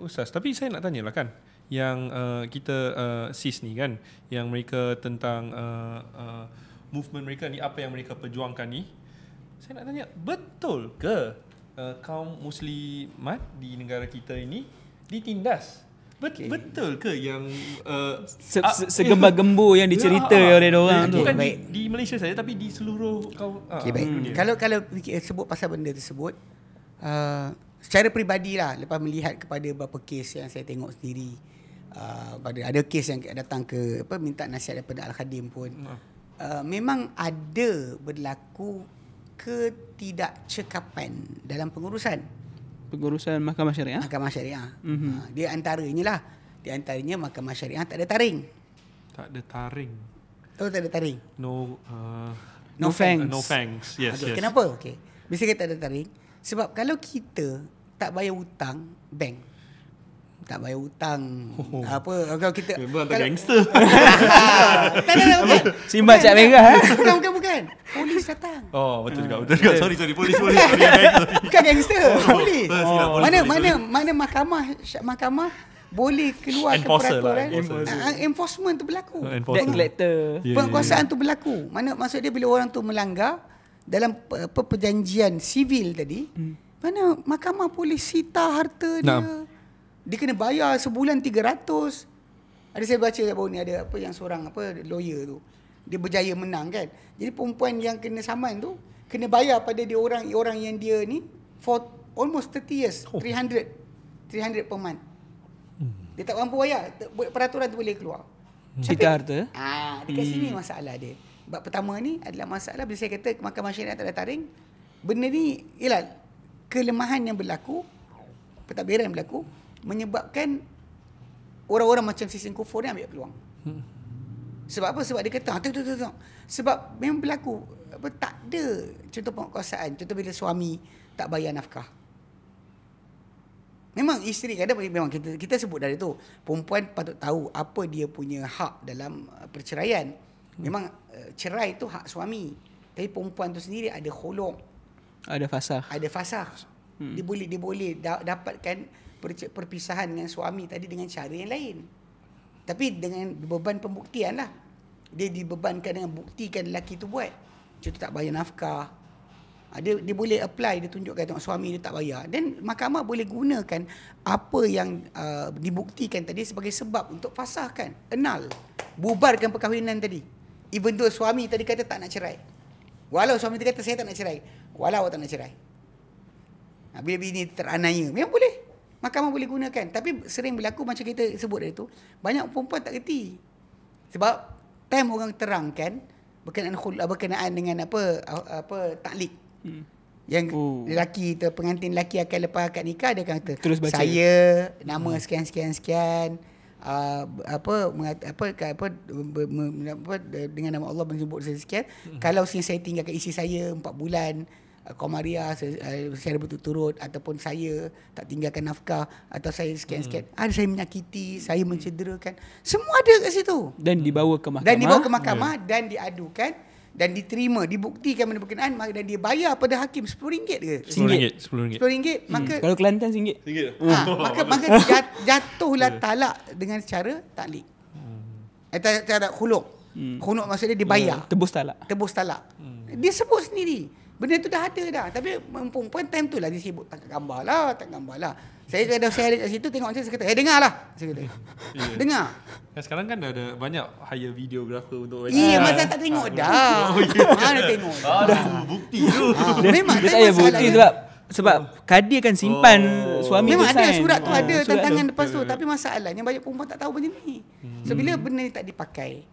Ustaz, tapi saya nak tanyalah kan, yang kita sis ni kan, yang mereka tentang movement mereka ni, apa yang mereka perjuangkan ni, saya nak tanya, betul ke kaum muslimat di negara kita ini ditindas? Betul ke yang segembar-gembur yang dicerita oleh diorang tu? Bukan di Malaysia saja, tapi di seluruh baik. Kalau sebut pasal benda tersebut, secara peribadi lah, lepas melihat kepada beberapa kes yang saya tengok sendiri, ada kes yang datang ke minta nasihat daripada Al-Khadim pun, memang ada berlaku ketidakcekapan dalam pengurusan Mahkamah Syariah. Mahkamah Syariah. Dia antaranya Mahkamah Syariah tak ada taring. Tak ada taring. Tahu tak ada taring? No fangs. No fangs. Yes, okay, yes. Kenapa? Okay. Bisa kita tak ada taring. Sebab kalau kita tak bayar hutang bank, tak bayar hutang kalau kita memang tak gangster. tak bukan. Simbat cat merah. Bukan. Polis datang. Oh, betul juga. Sorry, polis. Bukan gangster, polis. Mana mahkamah boleh keluarkan peraturan enforcement tu berlaku. Debt collector. Penguasaan tu berlaku. Maksud dia bila orang tu melanggar dalam perjanjian sivil tadi, mana mahkamah polis sita harta dia. Dia kena bayar sebulan 300. Ada saya baca baru ni, ada yang seorang lawyer tu, dia berjaya menang kan. Jadi perempuan yang kena saman tu kena bayar pada dia orang yang dia ni for almost 30 years, 300 per month. Dia tak mampu bayar, peraturan tu boleh keluar. Sita harta. Dekat sini masalah dia. Bab pertama ni adalah masalah bila saya kata Mahkamah Syariah tak ada taring. Benda ni ialah kelemahan yang berlaku, pentadbiran yang berlaku, menyebabkan orang-orang macam sistem kufur ni ambil peluang. Sebab apa? Sebab dia kata sebab memang berlaku tak ada contoh penguasaan. Contoh bila suami tak bayar nafkah. Memang isteri kadang memang kita sebut dari tu, perempuan patut tahu apa dia punya hak dalam perceraian. Memang cerai tu hak suami. Tapi perempuan tu sendiri ada khuluk, ada fasakh. Dia boleh dapatkan perpisahan dengan suami tadi dengan cara yang lain. Tapi dengan beban pembuktian lah. Dia dibebankan dengan buktikan lelaki tu buat. Contoh tak bayar nafkah. Dia boleh apply, dia tunjukkan tengok suami dia tak bayar. Dan mahkamah boleh gunakan apa yang dibuktikan tadi sebagai sebab untuk fasahkan, annul, bubarkan perkahwinan tadi. Even though suami tadi kata tak nak cerai. Walau suami tadi kata saya tak nak cerai. Walau tak nak cerai. Bila bini teranaya, memang boleh. Mahkamah boleh gunakan. Tapi sering berlaku macam kita sebut dari tu, banyak perempuan tak kerti. Sebab time orang terangkan berkenaan dengan taklik. Yang lelaki tu, pengantin lelaki akan lepas akad nikah, dia akan kata terus baca, saya nama sekian dengan nama Allah menyebut sekian. Kalau saya tinggalkan isteri saya 4 bulan Qamariyah secara berturut-turut, ataupun saya tak tinggalkan nafkah, atau saya sekian-sekian, saya menyakiti, saya mencederakan, semua ada kat situ. Dan dibawa ke mahkamah. Dan diadukan dan diterima, dibuktikan benda berkenaan, dan dia bayar pada hakim RM10 ke? RM10. Maka kalau Kelantan RM1. Maka jatuhlah talak dengan cara taklik. Cara khuluk. Khuluk maksudnya dibayar. Tebus talak. Dia sebut sendiri. Benda tu dah ada dah. Tapi perempuan time tu lah dia sibuk tak gambar lah. Saya kada share kat situ, tengok macam saya kata, dengar lah. Saya kata, dengar. Sekarang kan dah ada banyak hire videographer untuk masa tak tengok dah. Mana tengok dah. Bukti tu. Memang dia tak ada bukti sebab kadi akan simpan suami tu. Memang ada surat tu, ada tantangan lepas tu. Tapi masalahnya banyak perempuan tak tahu benda ni. So bila benda ni tak dipakai,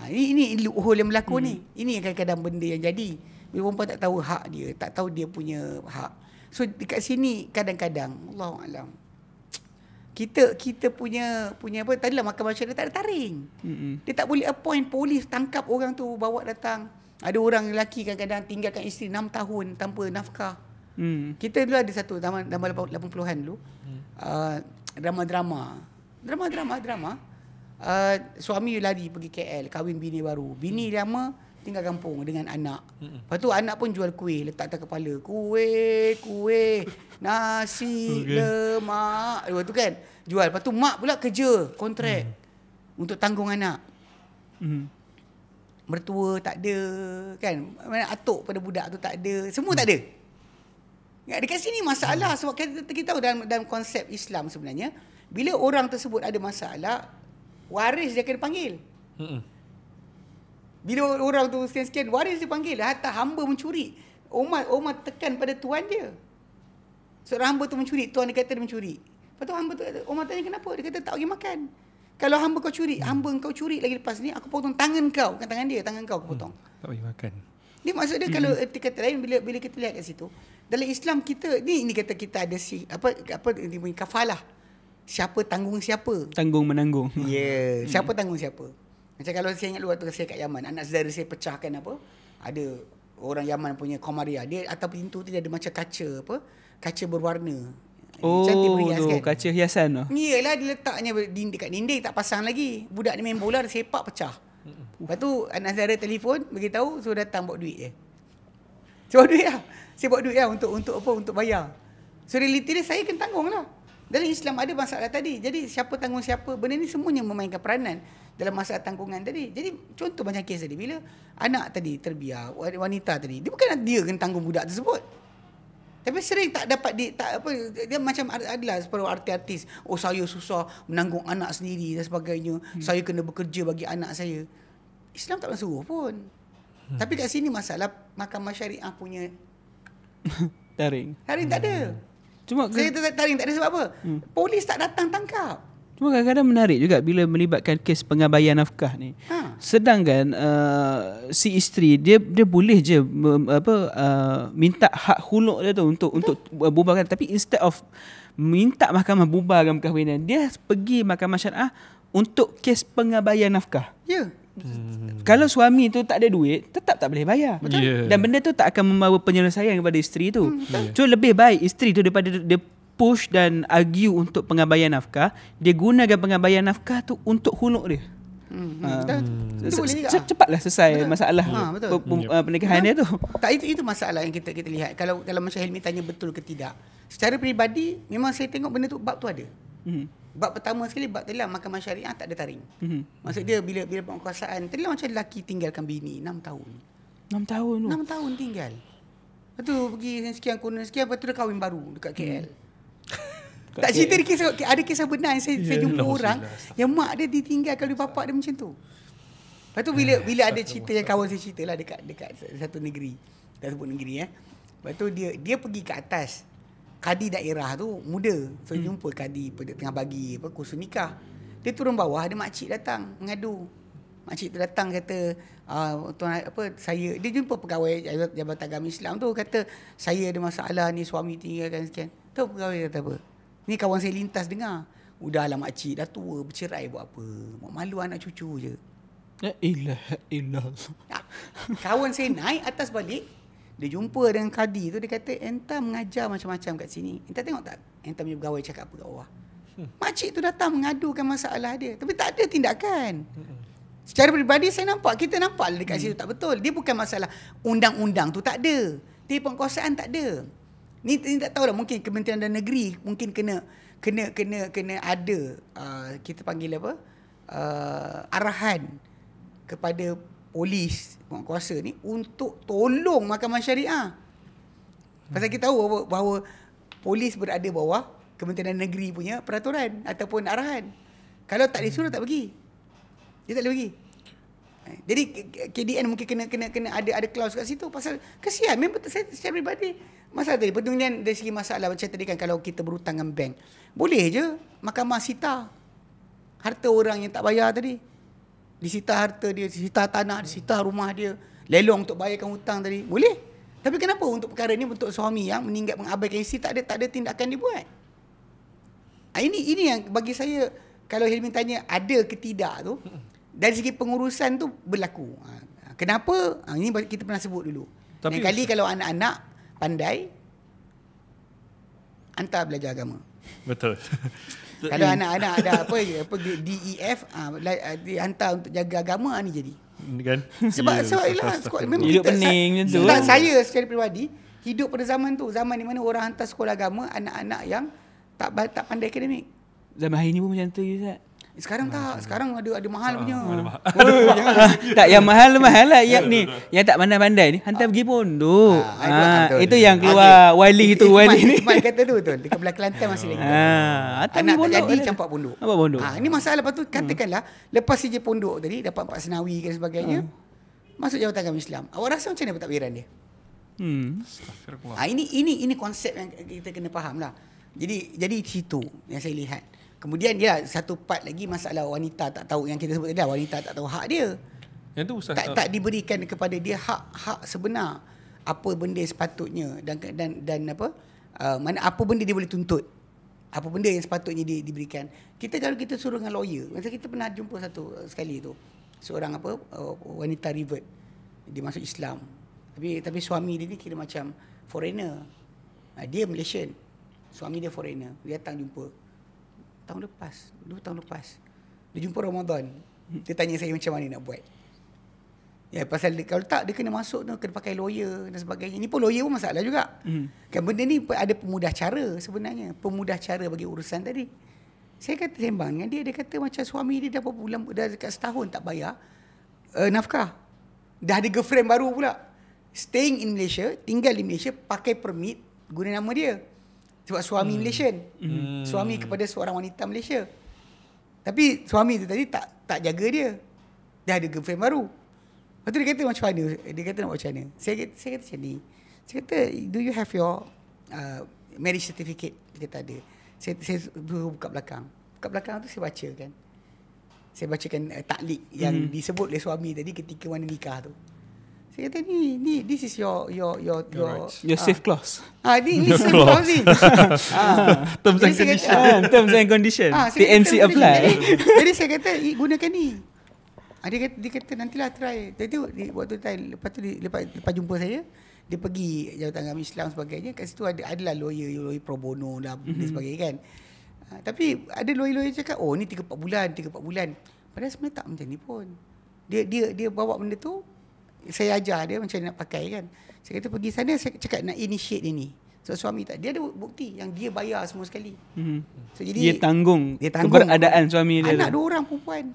ini loophole yang berlaku ni. Ini kadang-kadang benda yang jadi. Bila perempuan tak tahu hak dia, tak tahu dia punya hak. So dekat sini kadang-kadang Allahualam, kita punya apa tadilah Mahkamah Syariah tak ada taring. Dia tak boleh appoint polis tangkap orang tu, bawa datang. Ada orang lelaki kadang-kadang tinggalkan isteri 6 tahun tanpa nafkah. Kita dulu ada satu zaman 80-an dulu, drama. Suami lari pergi KL, kahwin bini baru. Bini lama tinggal kampung dengan anak. Lepas tu anak pun jual kuih letak atas kepala. Kuih, nasi, lemak. Lepas tu kan jual. Lepas tu mak pula kerja kontrak untuk tanggung anak. Mertua tak ada kan. Atuk pada budak tu tak ada. Semua tak ada. Dekat sini masalah sebab kita tahu dalam konsep Islam sebenarnya bila orang tersebut ada masalah, waris dia kena panggil. Bila orang tu sekian-sekian, waris dia panggil. Hatta hamba mencuri, Umar tekan pada tuan dia. Seorang hamba tu mencuri, tuan dia kata dia mencuri. Lepas tu hamba tu, Umar tanya kenapa? Dia kata tak bagi makan. Kalau hamba kau curi, hamba kau curi lagi lepas ni, aku potong tangan kau. Bukan tangan dia, tangan kau aku potong. Tak bagi makan. Ni maksud dia kalau kata lain bila kita lihat kat situ, dalam Islam kita ni kata kita ada apa dia punya kafalah. Siapa tanggung siapa? Tanggung menanggung. Ya, siapa tanggung siapa? Macam kalau saya ingat dulu waktu saya kat Yaman, anak saudara saya pecahkan apa? Ada orang Yaman punya Qomariyah. Dia atas pintu tu dia ada macam kaca kaca berwarna. Cantik berias kan? Kaca hiasan tu. Iyalah, dia letaknya dekat dinding, tak pasang lagi. Budak ni main bola, dia sepak pecah. Lepas tu anak saudara telefon beritahu suruh datang bawa duit je. Saya bawa duit lah. Saya bawa duit lah untuk apa? Untuk bayar. So reality dia saya kena tanggung lah. Dalam Islam ada masalah tadi. Jadi siapa tanggung siapa, benda ni semuanya memainkan peranan dalam masalah tanggungan tadi. Jadi contoh macam kes tadi, bila anak tadi terbiar, wanita tadi, dia bukan dia kena tanggung budak tersebut. Tapi sering tak dapat dia macam adalah separuh artis. Oh, saya susah menanggung anak sendiri dan sebagainya. Saya kena bekerja bagi anak saya. Islam tak pernah suruh pun. Tapi kat sini masalah mahkamah syariah punya taring tak ada. Cuma saya taring tak ada sebab apa? Polis tak datang tangkap. Cuma kadang-kadang menarik juga bila melibatkan kes pengabaian nafkah ni. Sedangkan si isteri dia boleh je minta hak huluk dia tu untuk bubarkan, tapi instead of minta mahkamah bubarkan perkahwinan, dia pergi mahkamah syariah untuk kes pengabaian nafkah. Ya. Kalau suami tu tak ada duit, tetap tak boleh bayar. Betul. Yeah. Dan benda tu tak akan membawa penyelesaian kepada isteri tu. So lebih baik isteri tu daripada dia push dan argue untuk pengabaian nafkah, dia gunakan pengabaian nafkah tu untuk huluk dia. Cepatlah selesai masalah pernikahan dia tu. Tak, itu masalah yang kita lihat. Kalau macam Helmi tanya betul ke tidak. Secara peribadi memang saya tengok benda tu, bab tu ada. Bab pertama sekali, bab tadi lah mahkamah syariah tak ada taring. Maksud dia bila penguasaan tadi lah, macam lelaki tinggalkan bini 6 tahun. 6 tahun tu. 6 tahun tinggal. Lepas tu pergi sekian kurun sekian, lepas tu dia kahwin baru dekat KL. Tak cerita ada kisah benar yang saya jumpa orang yang mak dia ditinggalkan oleh bapak dia macam tu. Lepas tu bila ada cerita yang kawan saya cerita lah dekat satu negeri. Tak sebut negeri Lepas tu dia pergi ke atas. Kadi daerah tu muda. So jumpa kadi tengah bagi kursus nikah. Dia turun bawah, ada makcik datang mengadu. Makcik tu datang kata, tuan saya, dia jumpa pegawai Jabatan Agama Islam tu, kata saya ada masalah ni, suami tinggalkan sekian. Tahu pegawai kata apa? Ni kawan saya lintas dengar. Udahlah makcik, dah tua, bercerai buat apa? Malu anak cucu je. La ilaha illallah. Kawan saya naik atas balik. Dia jumpa dengan kadi tu, dia kata, "Entah mengajar macam-macam kat sini. Entah tengok tak? Entah punya pegawai cakap apa kat bawah." Makcik tu datang mengadukan masalah dia, tapi tak ada tindakan. Secara peribadi kita nampak dekat situ tak betul. Dia bukan masalah undang-undang tu tak ada. Dia penguasaan tak ada. Ni tak tahulah, mungkin Kementerian Dalam Negeri mungkin kena ada kita panggil apa? Arahan kepada polis penguasa ni untuk tolong mahkamah syariah. Pasal kita tahu bahawa polis berada bawah Kementerian Dalam Negeri punya peraturan ataupun arahan. Kalau tak disuruh tak pergi. Dia tak boleh pergi. Jadi KDN mungkin kena ada clause kat situ pasal kesian. Memang saya secara pribadi masalah tadi kemudian dari segi masalah macam tadi kan, kalau kita berhutang dengan bank, boleh je mahkamah sita harta orang yang tak bayar tadi. Disita harta dia, disita tanah, disita rumah dia, lelong untuk bayarkan hutang tadi. Boleh. Tapi kenapa untuk perkara ni, untuk suami yang meninggal mengabaikan isteri, tak ada tindakan dibuat? Ini yang bagi saya, kalau Helmi tanya ada ke tidak tu, dari segi pengurusan tu berlaku. Kenapa? Ini kita pernah sebut dulu. Tapi kali kalau anak-anak pandai, hantar belajar agama. Betul. Kalau anak-anak ada apa DEF, dihantar untuk jaga agama, ni jadi. kan. Sebab memang Hidup kita- pening macam tu. Saya secara peribadi hidup pada zaman tu, zaman di mana orang hantar sekolah agama anak-anak yang tak pandai akademik. Zaman hari ni pun macam tu Ustaz. Sekarang tak, sekarang ada mahal punya. Tak, yang mahal lah yang ni. Yang tak pandai-pandai ni hantar pergi pondok. Itu yang keluar wali tu, wali ni. Ikhman kata tu betul. Dekat belah Kelantan masih lagi. Hantar Anak pergi tak pondok. jadi campak pondok. Apa pondok? Ini masalah. Lepas tu katakanlah lepas saja pondok tadi dapat 4 senawi dan sebagainya. Masuk jawatan agama Islam. Awak rasa macam mana pentadbiran dia? Ini konsep yang kita kena faham lah. Jadi situ yang saya lihat. Kemudian dia satu part lagi masalah wanita tak tahu, yang kita sebut tadi, wanita tak tahu hak dia. Yang tu Ustaz. Tak diberikan kepada dia hak sebenar. Apa benda sepatutnya dan apa mana apa benda dia boleh tuntut. Apa benda yang sepatutnya dia diberikan. Kalau kita suruh dengan lawyer, masa kita pernah jumpa sekali tu. Seorang wanita revert. Dia masuk Islam. Tapi suami dia ni kira macam foreigner. Dia Malaysian. Suami dia foreigner. Dia datang jumpa 2 tahun lepas. Dia jumpa Ramadan. Dia tanya saya macam mana nak buat. Ya, pasal kalau tak dia kena masuk tu, kena pakai lawyer dan sebagainya. Ni pun lawyer pun masalah juga. Kan benda ni ada pemudah cara sebenarnya. Pemudah cara bagi urusan tadi. Saya kata sembang dengan dia kata macam suami dia dah berapa bulan, dah dekat setahun tak bayar nafkah. Dah ada girlfriend baru pula. Staying in Malaysia, tinggal di Malaysia, pakai permit guna nama dia. Sebab suami Malaysian. Suami kepada seorang wanita Malaysia. Tapi suami tu tadi tak jaga dia. Dia ada girlfriend baru. Lepas tu dia kata macam mana? Dia kata nak buat macam mana? Saya kata macam ni. Saya kata, do you have your marriage certificate? Dia kata ada. Saya buka belakang. Buka belakang tu saya baca kan. Saya bacakan taklik yang disebut oleh suami tadi ketika mana nikah tu. Saya kata ni this is your safe clause. Ni safe clause ni. Terms and condition. Terms and condition. TNC apply. Jadi saya kata gunakan ni. Dia kata nantilah try. Jadi waktu lepas tu lepas jumpa saya, dia pergi jawatan agama Islam sebagainya. Kat situ adalah lawyer pro bono dan sebagainya kan. Tapi ada lawyer cakap ni 3-4 bulan. Padahal sebenarnya tak macam ni pun. Dia bawa benda tu, saya ajar dia macam mana nak pakai kan. Saya kata pergi sana, saya cakap nak initiate dia ni. So suami tak, dia ada bukti yang dia bayar semua sekali. So jadi dia tanggung keberadaan suami dia. Anak 2 orang perempuan.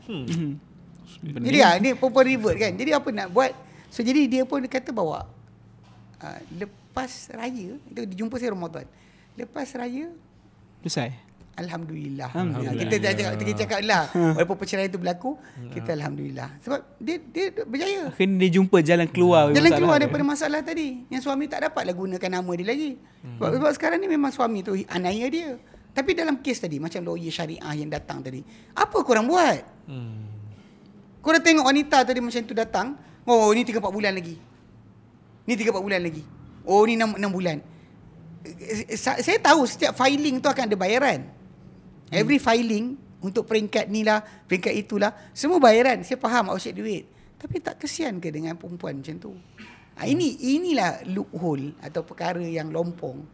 Jadi ni perempuan revert kan. Jadi apa nak buat? So jadi dia pun kata bawa lepas raya, dia jumpa saya Ramadan. Lepas raya selesai. Alhamdulillah. Kita cakap lah. Walaupun perceraian itu berlaku, kita Alhamdulillah. Sebab dia berjaya. Akhirnya dia jumpa jalan keluar. Daripada masalah tadi. Yang suami tak dapatlah gunakan nama dia lagi. Sebab sekarang ni memang suami tu anaya dia. Tapi dalam kes tadi, macam lawyer syariah yang datang tadi, apa korang buat? Korang tengok wanita tadi macam tu datang, ni 3-4 bulan lagi. Ni 3-4 bulan lagi. Ni 6 bulan. Saya tahu setiap filing tu akan ada bayaran. Every filing untuk peringkat ni lah, peringkat itulah, semua bayaran. Saya faham asyik duit. Tapi tak kesian ke dengan perempuan macam tu? Inilah loophole atau perkara yang lompong.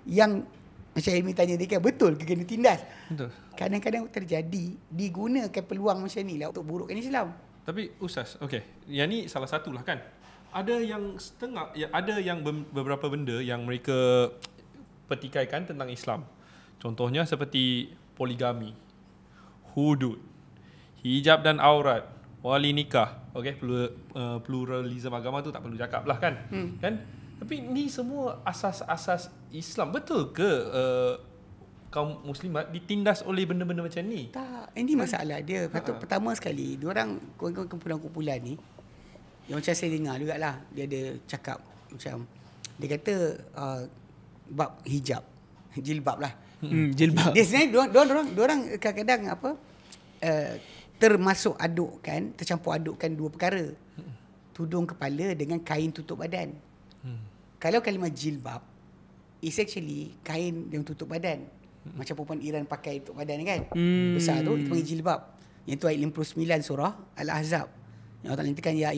Yang macam Amy tanya dia kan, betul ke kena tindas? Betul. Kadang-kadang terjadi, digunakan peluang macam ni lah untuk burukkan Islam. Tapi Ustaz, yang ni salah satu lah kan. Ada yang ada yang beberapa benda yang mereka petikaikan tentang Islam. Contohnya seperti poligami, hudud, hijab dan aurat, wali nikah. Pluralisme agama tu tak perlu cakap lah kan. Kan? Tapi ni semua asas-asas Islam. Betul ke kaum muslimat ditindas oleh benda-benda macam ni? Tak, ini masalah dia. Pertama sekali, diorang kumpulan-kumpulan ni, yang macam saya dengar jugalah, dia ada cakap macam, dia kata bab hijab, jilbab lah. Jilbab. Dia sebenarnya diorang kadang-kadang termasuk adukkan, tercampur adukkan 2 perkara. Tudung kepala dengan kain tutup badan. Kalau kalimah jilbab, is actually kain yang tutup badan. Macam perempuan Iran pakai tutup badan kan. Besar tu, itu panggil jilbab. Yang tu ayat 59 surah Al-Ahzab. Yang Allah nyatakan, ya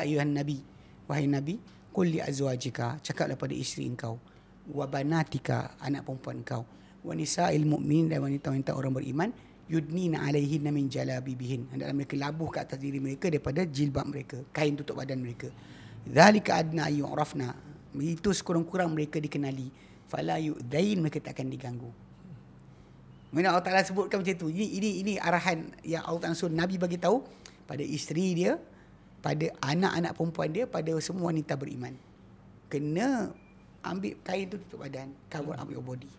ayuhan Nabi, wahai Nabi, qul li azwajika, cakaplah pada isteri engkau, wa banatika, anak perempuan engkau, wa nisa'il mu'minin, dan wanita-wanita orang beriman, yudnina alaihinna min jalabibihin. Hendaklah mereka labuh ke atas diri mereka daripada jilbab mereka, kain tutup badan mereka. Dzalika adna yu'rafna. Itu sekurang-kurang mereka dikenali. Fala yu'dain, mereka tak akan diganggu. Mana Allah Ta'ala sebutkan macam tu. Ini arahan yang Allah Ta'ala suruh Nabi bagi tahu pada isteri dia, pada anak-anak perempuan dia, pada semua wanita beriman. Kena ambil kain tu tutup badan, cover up your body.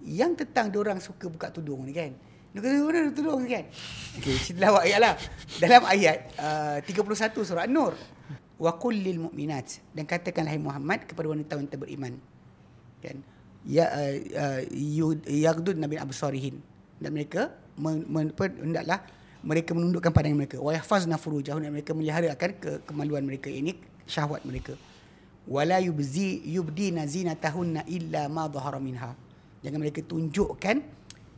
Yang tentang diorang suka buka tudung ni kan. Dia kata orang tudung ni kan. Okey, cerita lawak ayat lah. Dalam ayat 31 surah An-Nur. Wa qul lil mu'minat, dan katakanlah hai Muhammad kepada wanita-wanita beriman. Kan? Yaghdud nabi absarihin, dan mereka hendaklah mereka menundukkan pandangan mereka. Wa yahfazna furujahun, dan mereka melihara akan kemaluan mereka, ini syahwat mereka. Wala yubdina zinatahunna illa ma dhahara minha, jangan mereka tunjukkan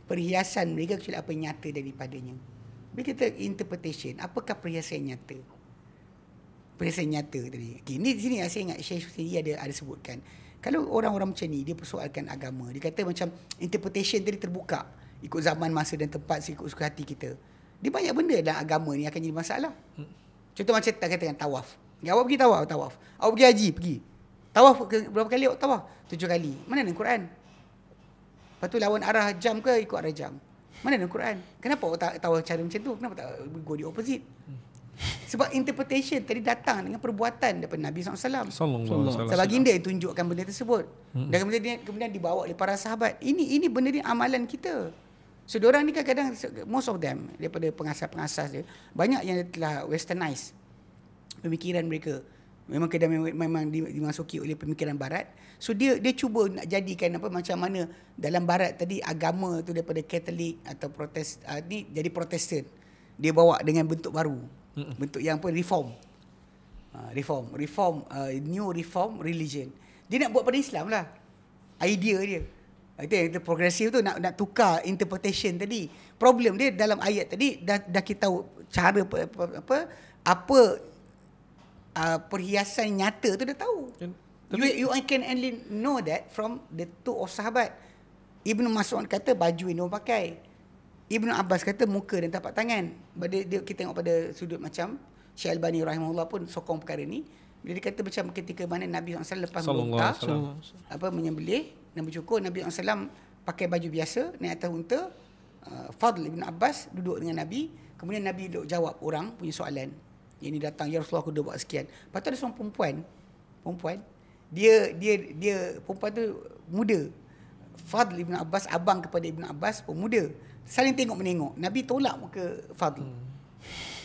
perhiasan mereka kecuali apa yang nyata daripadanya. Bila kita interpretation, apakah perhiasan yang nyata? Perhiasan nyata tadi. Okay, ni di sini saya ingat Syekh Sudi ada sebutkan. Kalau orang-orang macam ni, dia persoalkan agama. Dia kata macam interpretation tadi terbuka. Ikut zaman, masa dan tempat, ikut suka hati kita. Dia banyak benda dalam agama ni akan jadi masalah. Contoh macam tak katakan tawaf. Awak pergi tawaf. Awak pergi haji, pergi. Tawaf berapa kali awak tawaf? 7 kali. Mana dalam Quran? Lepas tu lawan arah jam ke ikut arah jam? Mana dalam Quran? Kenapa awak tak tawaf cara macam tu? Kenapa tak go di opposite? Sebab interpretation tadi datang dengan perbuatan daripada Nabi SAW. Sebab baginda yang tunjukkan benda tersebut. Dan kemudian dibawa oleh para sahabat. Ini benda ni amalan kita. So diorang ni kadang-kadang, most of them daripada pengasas-pengasas dia, banyak yang telah westernize pemikiran mereka. Memang dimasuki oleh pemikiran barat. So dia cuba nak jadikan apa macam mana dalam barat tadi agama tu daripada Katolik atau ni jadi Protestan. Dia bawa dengan bentuk baru. Bentuk yang apa, reform, new reform religion. Dia nak buat pada Islam lah, idea dia. Itu progresif tu nak tukar interpretation tadi. Problem dia dalam ayat tadi dah kita tahu cara apa perhiasan nyata tu dah tahu. You can only know that from the two of sahabat. Ibnu Mas'ud kata baju yang dia pakai. Ibnu Abbas kata muka dan tapak tangan. Kita tengok pada sudut macam Syekh Albani rahimahullah pun sokong perkara ni. Bila dia kata macam ketika mana Nabi SAW lepas meluntah menyembelih dan bercukur, Nabi SAW pakai baju biasa naik atas unta. Fadl Ibn Abbas duduk dengan Nabi. Kemudian Nabi duduk jawab orang punya soalan. Yang ni datang, ya Rasulullah aku dah buat sekian. Lepas tu ada seorang perempuan. Dia perempuan tu muda. Fadl Ibn Abbas, abang kepada Ibn Abbas pun muda. Saling tengok-menengok. Nabi tolak muka Fadl.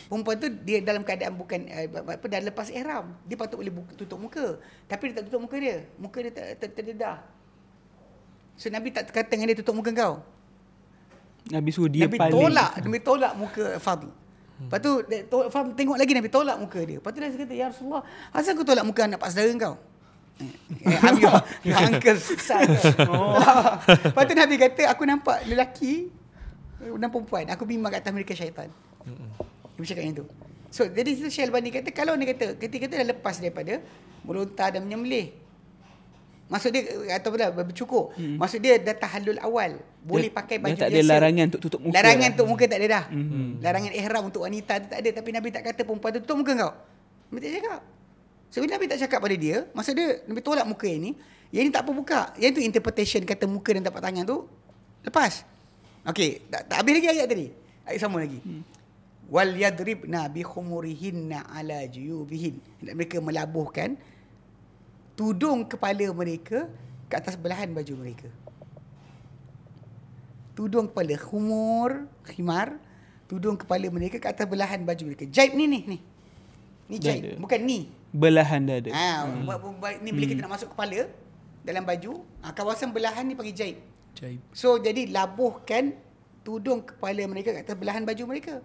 Perempuan tu dia dalam keadaan bukan dah lepas ihram. Dia patut boleh tutup muka. Tapi dia tak tutup muka dia. Muka dia terdedah. So Nabi tak kata dengan dia tutup muka kau. Nabi suruh dia Nabi paling. Nabi tolak muka Fadl. Lepas tu Fadl tengok lagi, Nabi tolak muka dia. Lepas tu dia kata, ya Rasulullah, asal kau tolak muka anak pak saudara kau? I'm your uncle son. Lepas tu Nabi kata, aku nampak lelaki dan perempuan, aku bimbang kat atas mereka syaitan. Dia bercakap yang tu. So jadi Syekh Albani kata, kalau dia kata ketika dah lepas daripada melontar dan menyembelih, maksud dia atau bercukur, maksud dia dah tahallul awal, boleh pakai baju biasa. Tak ada larangan untuk tutup muka. Larangan untuk muka tak ada dah. Larangan ihram untuk wanita tu tak ada, tapi Nabi tak kata perempuan tu tutup muka kau. Nabi tak cakap. So bila Nabi tak cakap pada dia, maksud dia Nabi tolak muka yang ni tak apa buka. Yang tu interpretation kata muka dan tapak tangan tu lepas. Okey, tak habis lagi ayat tadi. Ayat sama lagi. Wal yadribna bi khumurihinna ala juyubihin. Mereka melabuhkan tudung kepala mereka ke atas belahan baju mereka. Tudung kepala, khimar, tudung kepala mereka ke atas belahan baju mereka. Jaib ni. Ni jaib, bukan ni. Belahan dada. Ni bila kita nak masuk kepala dalam baju, kawasan belahan ni panggil jaib. So jadi labuhkan tudung kepala mereka kat atas belahan baju mereka.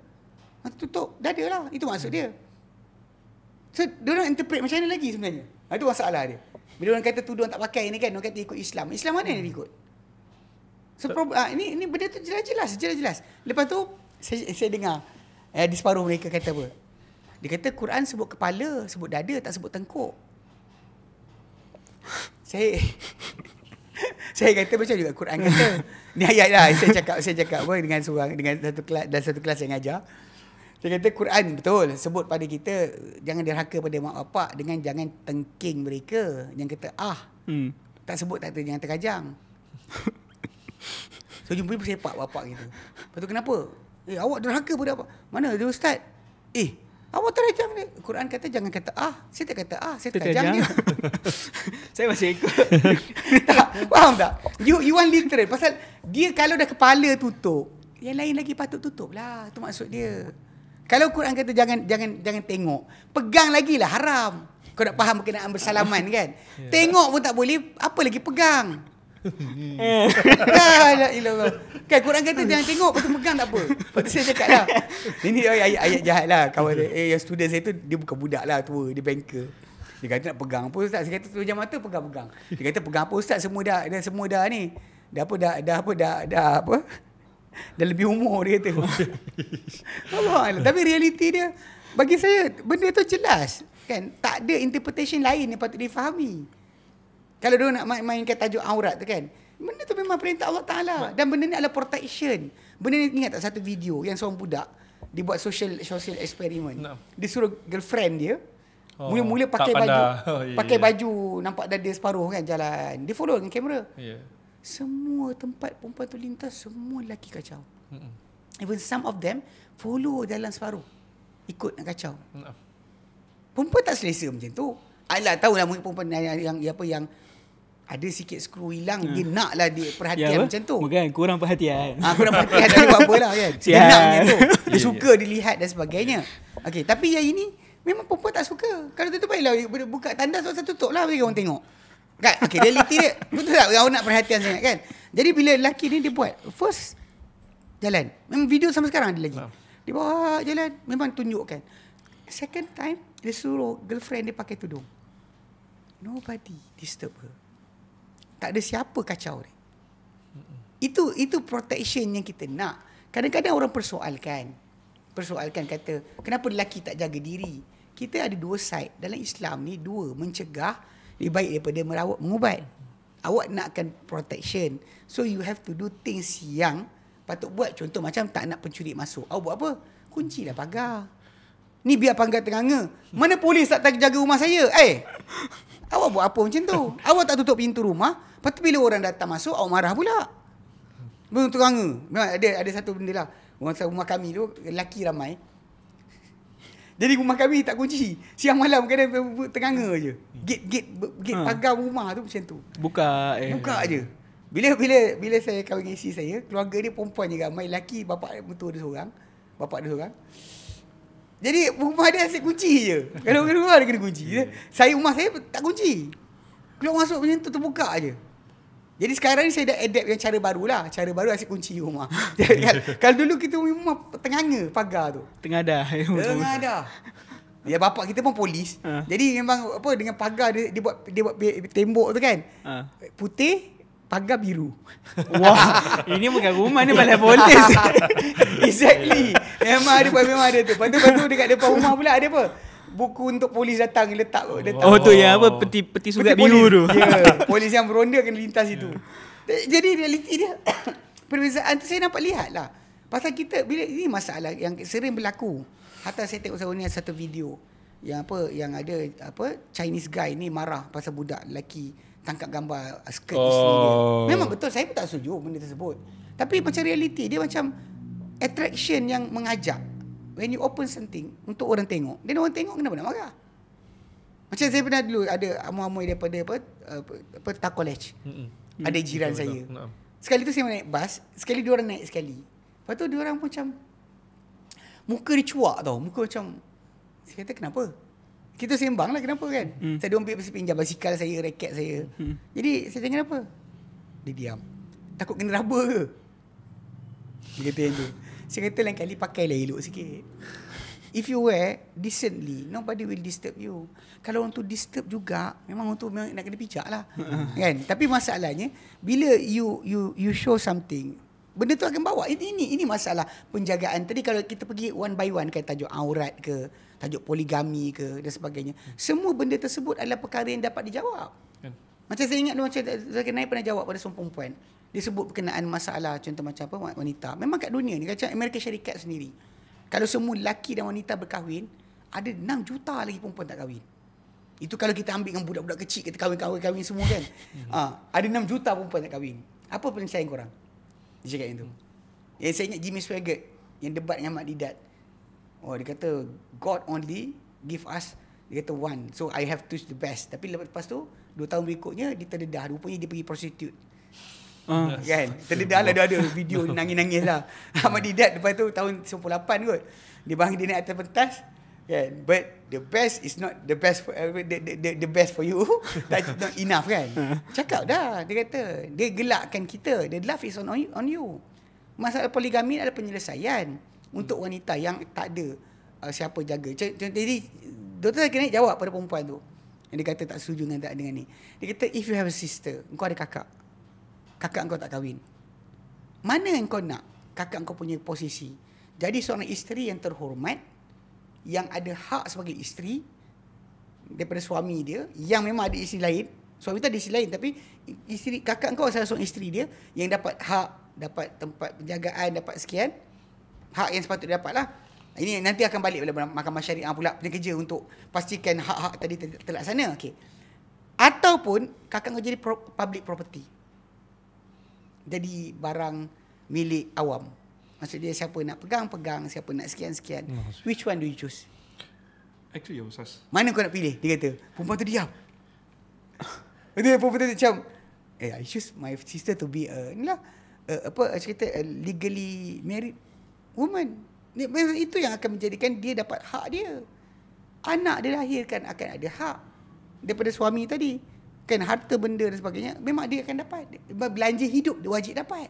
Tutup dada lah. Itu maksud dia. So diorang interpret macam mana lagi sebenarnya? Itu masalah dia. Bila orang kata tudung tak pakai ni kan, orang kata ikut Islam. Islam mana yang dia ikut? So ini benda tu jelas. Lepas tu saya dengar di separuh mereka kata apa? Dia kata Quran sebut kepala, sebut dada, tak sebut tengkuk. Saya kata macam juga Quran kata. Ni ayat lah saya cakap apa dengan satu kelas saya ngajar. Saya kata Quran betul sebut pada kita jangan derhaka pada mak bapak dengan jangan tengking mereka. Yang kata tak sebut tak kata jangan terkajang. So jumpa sepak bapak kita. Lepas tu kenapa? Awak derhaka pada apa? Mana dia ustaz? Awak terkajang dia. Quran kata jangan kata saya tak kata saya terkajang dia. Saya masih ikut. Tak, faham tak? You want literal. Pasal dia kalau dah kepala tutup, yang lain lagi patut tutup lah. Itu maksud dia. Kalau Quran kata jangan tengok, pegang lagi lah haram. Kau nak faham berkenaan bersalaman kan? Tengok pun tak boleh, apa lagi pegang? La ilallah. Kan Quran kata jangan tengok, lepas tu pegang tak apa. Lepas tu saya cakap lah, ini ayat jahat lah. Kawan dia, yang student saya tu, dia bukan budak lah, tua, dia banker. Dia kata nak pegang apa ustaz? Saya kata tujang mata pegang-pegang. Dia kata pegang apa ustaz? Semua dah ni. Dah lebih umur dia kata. Allah. Tapi realiti dia bagi saya benda tu jelas kan, tak ada interpretation lain yang patut difahami. Kalau dia nak mainkan tajuk aurat tu kan, benda tu memang perintah Allah Taala dan benda ni adalah protection. Benda ni ingat tak satu video yang seorang budak dia buat social experiment. Dia suruh girlfriend dia mula-mula pakai baju baju nampak dada separuh kan jalan. Dia follow dengan kamera. Semua tempat perempuan tu lintas, semua lelaki kacau. Even some of them follow jalan separuh, ikut nak kacau. Perempuan tak selesa macam tu. Alah tahulah mungkin perempuan yang ada sikit skru hilang, dia naklah dia perhatian macam tu. Bukan kurang perhatian. Kurang perhatian tak buat apa lah kan. Dia nak macam tu. Dia suka dilihat dan sebagainya. Okey, tapi yang ini memang perempuan tak suka. Kalau tu baiklah buka tandas tu tutup lah bagi orang tengok. Kan? Okey, realiti dia. Betul tak? Orang nak perhatian sangat kan? Jadi bila lelaki ni dia buat first jalan. Memang video sampai sekarang ada lagi. Dia bawa jalan, memang tunjukkan. Second time, dia suruh girlfriend dia pakai tudung. Nobody disturb her. Tak ada siapa kacau dia. Itu protection yang kita nak. Kadang-kadang orang persoalkan kata, kenapa lelaki tak jaga diri? Kita ada dua side. Dalam Islam ni, dua, mencegah lebih baik daripada merawat, mengubat. Awak nakkan protection. So you have to do things yang patut buat. Contoh macam tak nak pencuri masuk. Awak buat apa? Kuncilah pagar. Ni biar pagar teranga. Mana polis tak jaga rumah saya? Awak buat apa macam tu? Awak tak tutup pintu rumah. Lepas tu bila orang datang masuk, awak marah pula. Belum teranga. Memang ada satu benda lah. Rumah kami tu, lelaki ramai. Jadi rumah kami tak kunci. Siang malam kadang teranga je. Gate pagar rumah tu macam tu. Buka je. Bila saya kahwin dengan isteri saya, keluarga dia perempuan je ramai, lelaki bapak mertua dia seorang, bapak dia seorang. Jadi rumah dia asyik kunci je. Kalau keluar dia kena kunci. Rumah saya tak kunci. Keluar masuk macam tu terbuka je. Jadi sekarang ni saya dah adapt yang cara baru lah. Cara baru asyik kunci rumah. Kalau dulu kita rumah tenganga pagar tu. Tengadah. Ya bapak kita pun polis. Jadi memang apa dengan pagar dia buat tembok tu kan. Putih, pagar biru. Wah, ini bukan rumah ni balai polis. Exactly. Memang ada tu. Lepas tu dekat depan rumah pula ada apa? Buku untuk polis datang letak. Oh tu yang apa peti surat biru tu. Ya, polis yang beronda kena lintas itu. Jadi realiti dia perbezaan tu saya nampak lihat lah. Pasal kita bila ini masalah yang sering berlaku. Hatta saya tengok seorang ni satu video yang ada Chinese guy ni marah pasal budak lelaki tangkap gambar skirt isteri dia. Memang betul saya pun tak setuju benda tersebut. Tapi macam realiti dia macam attraction yang mengajak. When you open something untuk orang tengok, dan orang tengok kenapa nak marah? Macam saya pernah dulu ada amoy-amoy daripada Tak College. Ada jiran saya. Sekali tu saya naik bas, sekali dia orang naik sekali. Lepas tu dia orang macam muka dia cuak tau, muka macam saya kata kenapa? Kita sembang lah kenapa kan? Saya ambil pinjam basikal saya, raket saya. Jadi saya tanya kenapa? Dia diam. Takut kena raba ke? Dia kata yang tu. Saya kata lain kali pakailah elok sikit. If you wear decently, nobody will disturb you. Kalau orang tu disturb juga, memang orang tu nak kena pijak lah. Kan? Tapi masalahnya, bila you show something, benda tu akan bawa. Ini masalah penjagaan. Tadi kalau kita pergi one by one, kan tajuk aurat ke, tajuk poligami ke dan sebagainya. Semua benda tersebut adalah perkara yang dapat dijawab. Macam saya ingat macam Zakir Naik pernah jawab pada seorang perempuan. Dia sebut berkenaan masalah contoh macam apa wanita. Memang kat dunia ni, macam Amerika Syarikat sendiri. Kalau semua lelaki dan wanita berkahwin, ada 6 juta lagi perempuan tak kahwin. Itu kalau kita ambil dengan budak-budak kecil, kita kahwin semua kan. Ada 6 juta perempuan tak kahwin. Apa penyelesaian korang? Dia cakap yang tu. Yang saya ingat Jimmy Swaggart yang debat dengan Mak Didat. Oh, dia kata God only give us, dia kata one. So I have to choose the best. Tapi lepas tu 2 tahun berikutnya dia terdedah. Rupanya dia pergi prostitute. Kan? Terdedah lah, dia ada video nangis-nangis lah. Ahmad Didat lepas tu tahun 98 kot. Dia bang dia naik atas pentas. Kan? But the best is not the best for the best for you. That's not enough kan. Cakap dah. Dia kata dia gelakkan kita. The love is on you. Masalah poligami adalah penyelesaian untuk wanita yang tak ada siapa jaga. Jadi Dr. Zakir Naik jawab pada perempuan tu. Yang dia kata tak setuju dengan ni. Dia kata if you have a sister, engkau ada kakak. Kakak engkau tak kahwin. Mana engkau nak kakak engkau punya posisi? Jadi seorang isteri yang terhormat, yang ada hak sebagai isteri daripada suami dia, yang memang ada isteri lain. Suami tu ada isteri lain, tapi isteri kakak engkau salah seorang isteri dia yang dapat hak, dapat tempat penjagaan, dapat sekian. Hak yang sepatutnya dapat lah. Ini nanti akan balik dalam mahkamah syariah pula punya kerja untuk pastikan hak-hak tadi terlaksana. Okey. Ataupun kakak engkau jadi public property. Jadi barang milik awam. Maksudnya siapa nak pegang, siapa nak sekian-sekian. Which one do you choose? Actually, ya Ustaz. Mana kau nak pilih? Dia kata. Perempuan tu diam. Perempuan tu macam, I choose my sister to be a legally married woman. Itu yang akan menjadikan dia dapat hak dia. Anak dia lahirkan akan ada hak daripada suami tadi. Kan harta benda dan sebagainya, memang dia akan dapat. Belanja hidup dia wajib dapat.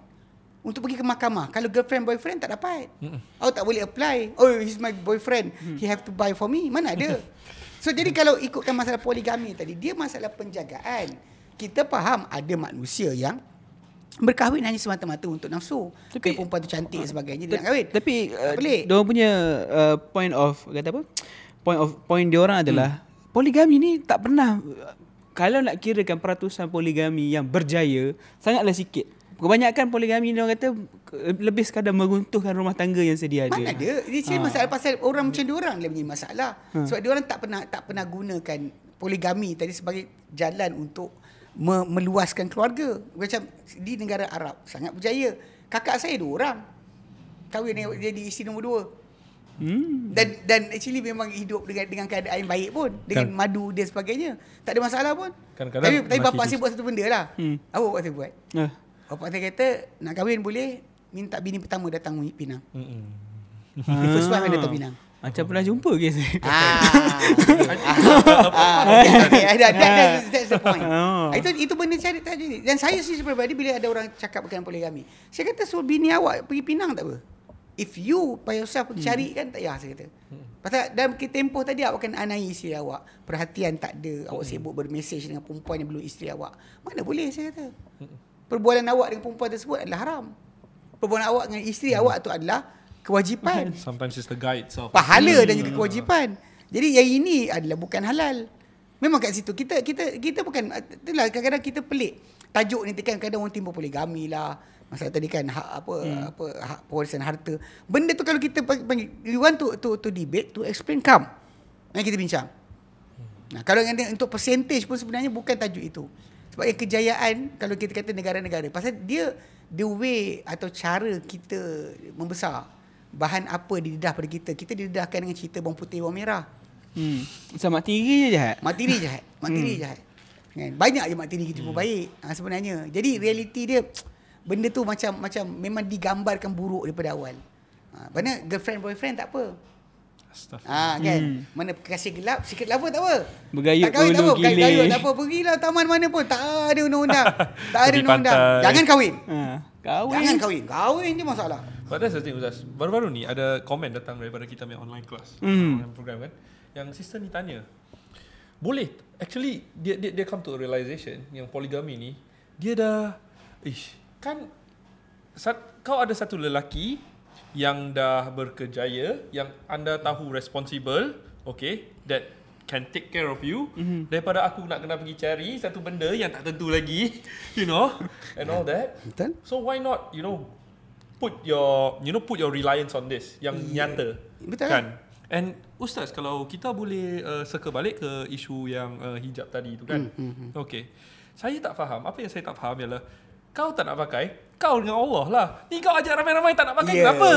Untuk pergi ke mahkamah. Kalau girlfriend, boyfriend tak dapat. Awak tak boleh apply. Oh, he's my boyfriend. He have to buy for me. Mana ada. So, jadi kalau ikutkan masalah poligami tadi, dia masalah penjagaan. Kita faham ada manusia yang berkahwin hanya semata-mata untuk nafsu. Tapi perempuan tu cantik sebagainya, dia nak kahwin. Tapi diorang punya point diorang adalah poligami ni tak pernah, kalau nak kirakan peratusan poligami yang berjaya, sangatlah sikit. Kebanyakan poligami ni orang kata lebih sekadar meruntuhkan rumah tangga yang sedia ada. Mana ada? Ini masalah pasal orang macam diorang yang punya masalah. Sebab diorang tak pernah gunakan poligami tadi sebagai jalan untuk meluaskan keluarga. Macam di negara Arab sangat berjaya. Kakak saya 2 orang. Kahwin jadi isteri nombor 2. Dan actually memang hidup dengan keadaan yang baik pun, dengan madu dia sebagainya. Tak ada masalah pun. Tapi bapak saya buat satu benda lah. Apa bapak saya buat? Bapak saya kata nak kahwin boleh minta bini pertama datang Pinang. The first one datang Pinang. Macam pernah jumpa ke saya? That's the point. Itu benda cari tak jadi. Dan saya sendiri pribadi bila ada orang cakap berkenaan poligami, saya kata suruh bini awak pergi Pinang tak apa. If you by yourself cari kan tak payah, saya kata. Pasal dalam tempoh tadi awak akan anai isteri awak. Perhatian tak ada. Awak sibuk bermesej dengan perempuan yang belum isteri awak. Mana boleh, saya kata. Perbualan awak dengan perempuan tersebut adalah haram. Perbualan awak dengan isteri awak tu adalah kewajipan. Sometimes it's the guy itself. Pahala dan juga kewajipan. Jadi yang ini adalah bukan halal. Memang kat situ kita bukan, itulah kadang-kadang kita pelik. Tajuk ni kan kadang orang timbul poligami lah. Masalah tadi kan hak hak pewarisan harta. Benda tu kalau kita panggil you want to debate, to explain, come. Yang kita bincang. Nah, kalau untuk percentage pun sebenarnya bukan tajuk itu. Sebab yang kejayaan kalau kita kata negara-negara, pasal dia the way atau cara kita membesar, bahan apa didedah pada kita. Kita didedahkan dengan cerita bawang putih, bawang merah. Macam mak tiri je jahat. Mak tiri jahat. Mak tiri jahat. Kan? Banyak je mak tiri kita pun baik sebenarnya. Jadi realiti dia, benda tu macam memang digambarkan buruk daripada awal. Mana girlfriend boyfriend tak apa. Kan. Mana kekasih gelap, secret lover tak apa. Bergayut dulu gila. Tak apa, pergilah taman mana pun tak ada undang-undang. Tak ada undang-undang. Jangan kahwin. Jangan kahwin. Kahwin je masalah. But that's the thing, Ustaz. Baru-baru ni ada komen datang daripada kita punya online class. Online program kan. Yang sister ni tanya, boleh, actually dia come to a realization yang poligami ni, dia dah kan kau ada satu lelaki yang dah berkejaya, yang anda tahu responsible, okay, that can take care of you daripada aku nak kena pergi cari satu benda yang tak tentu lagi, you know, and all that. Betul. So why not, you know, put your reliance on this yang nyata. Betul kan? And Ustaz, kalau kita boleh circle balik ke isu yang hijab tadi tu kan. Okay. Saya tak faham. Apa yang saya tak faham ialah kau tak nak pakai, kau dengan Allah lah. Ni kau ajak ramai-ramai tak nak pakai, kenapa?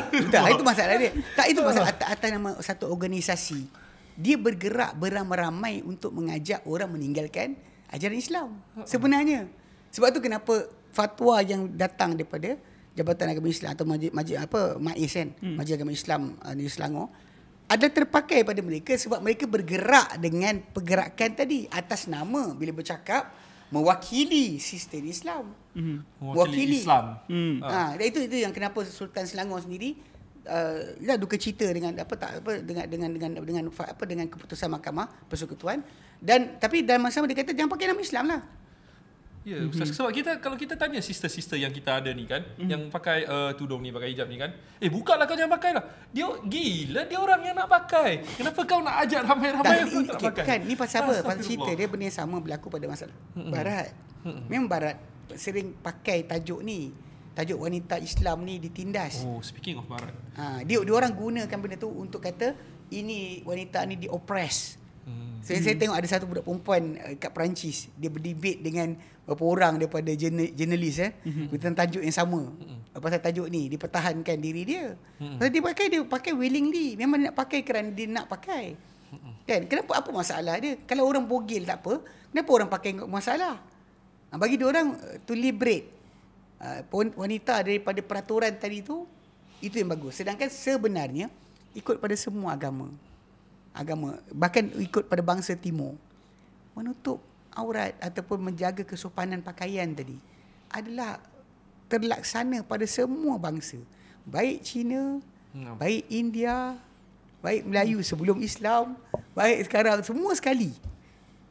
Betul, itu masalah dia. Tak, itu masalah atas nama satu organisasi. Dia bergerak beramai-ramai untuk mengajak orang meninggalkan ajaran Islam. Sebenarnya. Sebab tu kenapa fatwa yang datang daripada Jabatan Agama Islam atau MAIS kan, Majlis Agama Islam di Selangor, ada terpakai pada mereka sebab mereka bergerak dengan pergerakan tadi atas nama bila bercakap mewakili sistem Islam. Mewakili Islam. Itu yang kenapa Sultan Selangor sendiri duka cita dengan dengan keputusan Mahkamah Persekutuan, dan tapi dalam masa dia kata jangan pakai nama Islam lah. Ya, Ustaz, sebab kalau kita tanya sister-sister yang kita ada ni kan, yang pakai tudung ni, pakai hijab ni kan, bukalah kau jangan pakai lah. Dia gila, dia orang yang nak pakai. Kenapa kau nak ajak ramai-ramai yang tak pakai? Kan, ni pasal apa? Pasal cerita dia benda yang sama berlaku pada masalah Barat. Memang Barat sering pakai tajuk ni. Tajuk wanita Islam ni ditindas. Oh, speaking of Barat. Dia orang gunakan benda tu untuk kata ini wanita ni di-oppress. Saya tengok ada satu budak perempuan kat Perancis, dia berdebate dengan beberapa orang daripada jurnalis tentang tajuk yang sama. Pasal tajuk ni dipertahankan diri dia. Pasal dia pakai willingly. Memang dia nak pakai kerana dia nak pakai. Kan? Kenapa, apa masalah dia? Kalau orang bogil tak apa, kenapa orang pakai masalah? Bagi dia orang to liberate wanita daripada peraturan tadi tu, itu yang bagus. Sedangkan sebenarnya ikut pada semua agama, bahkan ikut pada bangsa timur, menutup aurat ataupun menjaga kesopanan pakaian tadi adalah terlaksana pada semua bangsa, baik Cina, baik India, baik Melayu sebelum Islam, baik sekarang, semua sekali.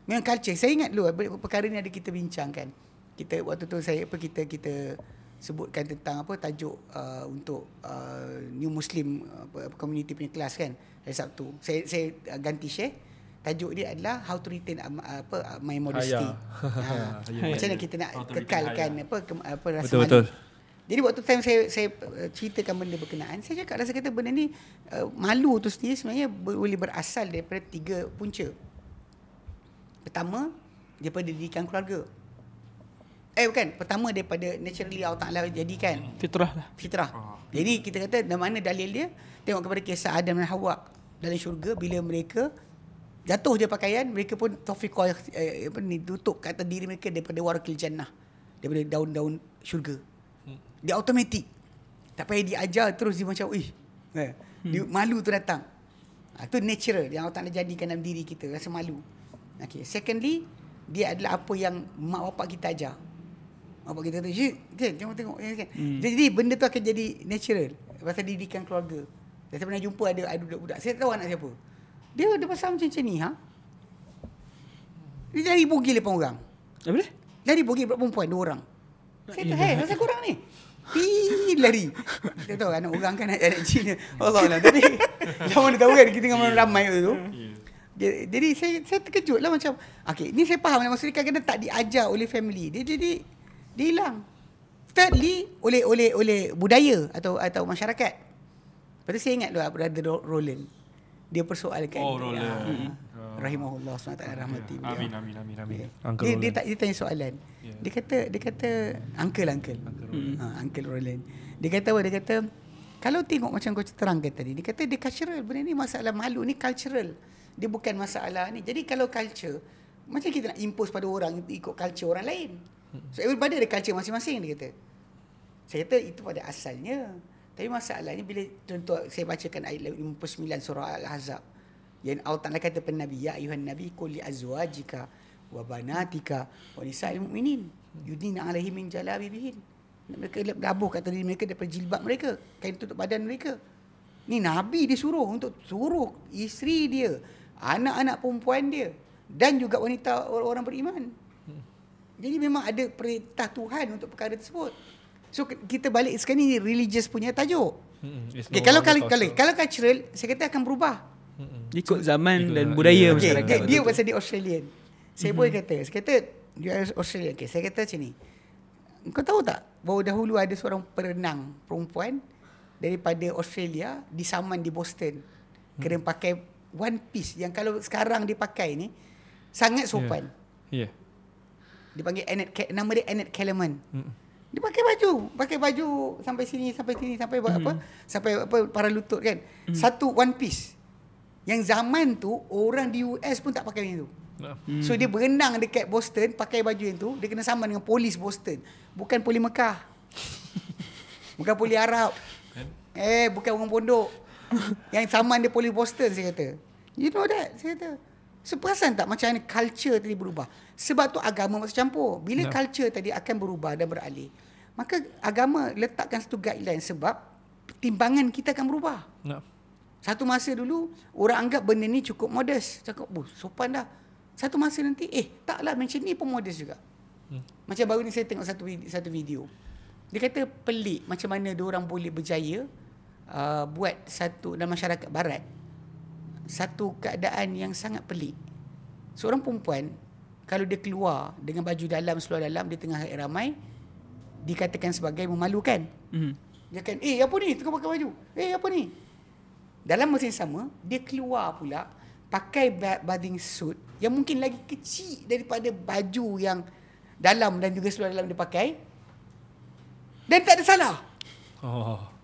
Memang culture. Saya ingat dulu perkara ni ada kita bincangkan. Kita waktu tu kita sebutkan tentang tajuk untuk New Muslim Community punya kelas kan, hari Sabtu. Saya ganti share. Tajuk dia adalah how to retain my modesty. Macam mana kita nak kekalkan rasa malu. Betul. Jadi waktu time saya ceritakan benda berkenaan, saya cakap rasa kata benda ni malu tu sendiri sebenarnya boleh berasal daripada 3 punca. Pertama, daripada didikan keluarga. Bukan, pertama daripada naturally Allah Ta'ala jadikan fitrah. Jadi kita kata dari mana dalil dia? Tengok kepada kisah Adam dan Hawa dalam syurga, bila mereka jatuh je pakaian, mereka pun taufiqah tutup kata diri mereka daripada warakil jannah, daripada daun-daun syurga. Dia automatik. Tak payah diajar terus dia macam dia malu tu datang. Itu natural yang Allah Ta'ala jadikan dalam diri kita, rasa malu. Okay. Secondly, dia adalah apa yang mak bapak kita ajar. Mak bapak kita kata, jangan tengok. Jadi benda tu akan jadi natural pasal didikan keluarga. Dan saya pernah jumpa ada budak-budak. Saya tahu anak siapa. Dia pasal macam ni. Dia lari bogil depan orang. Apa dia? Lari bogil budak perempuan 2 orang. Saya kata, pasal korang ni? Lari. Kita tahu anak orang kan anak Cina. Allah Allah. Tapi jangan mana tahu kan kita dengan orang ramai tu. Jadi saya terkejut lah macam, ni saya faham lah, maksudnya kadang-kadang tak diajar oleh family. Dia hilang. Thirdly, oleh budaya atau masyarakat. Lepas tu saya ingat brother Roland. Dia persoalkan. Roland. Rahimahullah SWT rahmati beliau. Amin. Dia tanya soalan. Dia kata uncle Roland. Dia kata kalau tengok macam kau terangkan tadi, dia kata dia cultural. Benda ni masalah malu ni cultural. Dia bukan masalah ni. Jadi kalau culture, macam kita nak impose pada orang ikut culture orang lain. So everybody ada culture masing-masing, dia kata. Saya kata itu pada asalnya. Tapi masalahnya bila contoh saya bacakan ayat 59 surah Al-Ahzab, yang Allah Ta'ala kata pada Nabi, ya ayuhan Nabi qul li azwajika wa banatika wa nisa'il mu'minin yudnina 'alaihi min jalabibihin. Mereka labuh kata diri mereka daripada jilbab mereka, kain tutup badan mereka. Ni Nabi disuruh untuk suruh isteri dia, anak-anak perempuan dia, dan juga wanita orang beriman. Jadi memang ada perintah Tuhan untuk perkara tersebut. So kita balik sekarang ni religious punya tajuk. Kalau cultural, saya kata akan berubah. Ikut zaman Ikut dan zaman. budaya Ya. Okay, masyarakat. dia pasal dia Australian. Saya boleh kata, dia Australian. Okay, saya kata macam ni. Kau tahu tak bahawa dahulu ada seorang perenang perempuan daripada Australia disaman di Boston kerana pakai one piece yang kalau sekarang dia pakai ni sangat sopan. Ya. Dia panggil nama dia Annette Kellerman. Dia pakai baju sampai sini sampai apa? Sampai apa para lutut kan. Satu one piece. Yang zaman tu orang di US pun tak pakai macam tu. So dia berenang dekat Boston pakai baju yang tu, dia kena saman dengan polis Boston. Bukan polis Mekah. Bukan polis Arab. Bukan orang pondok. Yang saman dia polis Boston, saya kata. You know that, saya kata. So perasan tak macam mana culture tadi berubah. Sebab tu agama masuk campur. Bila culture tadi akan berubah dan beralih, maka agama letakkan satu guideline sebab timbangan kita akan berubah. Satu masa dulu orang anggap benda ni cukup modest. Cakap, sopan dah. Satu masa nanti, taklah macam ni pun modest juga. Macam baru ni saya tengok satu video. Dia kata pelik macam mana diorang boleh berjaya buat satu dalam masyarakat barat satu keadaan yang sangat pelik. Seorang perempuan kalau dia keluar dengan baju dalam, seluar dalam di tengah ramai, dikatakan sebagai memalukan. Dia kan, apa ni? Tukar pakai baju. Apa ni? Dalam masa yang sama, dia keluar pula pakai bathing suit yang mungkin lagi kecil daripada baju yang dalam dan juga seluar dalam dia pakai. Dan tak ada salah.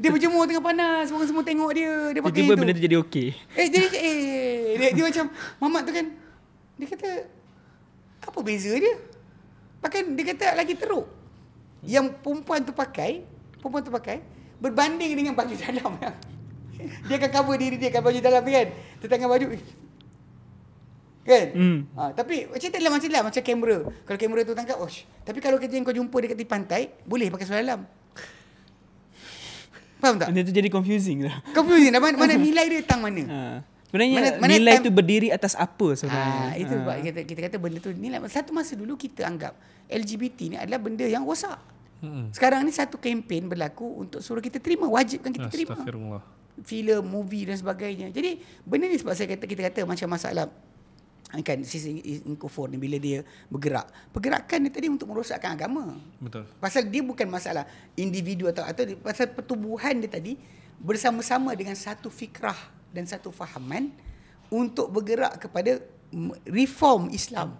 Dia berjemur tengah panas, orang semua tengok dia pakai tiba-tiba itu. benda tu jadi okey. Dia macam Mamat tu kan. Dia kata, apa beza dia? Bahkan dia kata lagi teruk. Yang perempuan tu pakai berbanding dengan baju dalam. Dia akan cover diri dia kan baju dalam tu kan. Tetangga baju kan? Tapi macam tak macam kamera. Kalau kamera tu tangkap, tapi kalau kerja yang kau jumpa dekat tepi pantai, boleh pakai seluar dalam. Faham tak? Benda tu jadi confusing lah. Confusing dah. Mana nilai dia tang mana? Sebenarnya Mana nilai time- tu berdiri atas apa sebenarnya? Itu sebab kita kata benda tu nilai. Satu masa dulu kita anggap LGBT ni adalah benda yang rosak. Sekarang ni satu kempen berlaku untuk suruh kita terima, wajibkan kita terima. Astagfirullah. Filem, movie dan sebagainya. Jadi benda ni sebab kita kata macam masalah kan sisi Incofor ni bila dia bergerak. Pergerakan dia tadi untuk merosakkan agama. Betul. Pasal dia bukan masalah individu atau pasal pertubuhan dia tadi bersama-sama dengan satu fikrah dan satu fahaman untuk bergerak kepada reform Islam.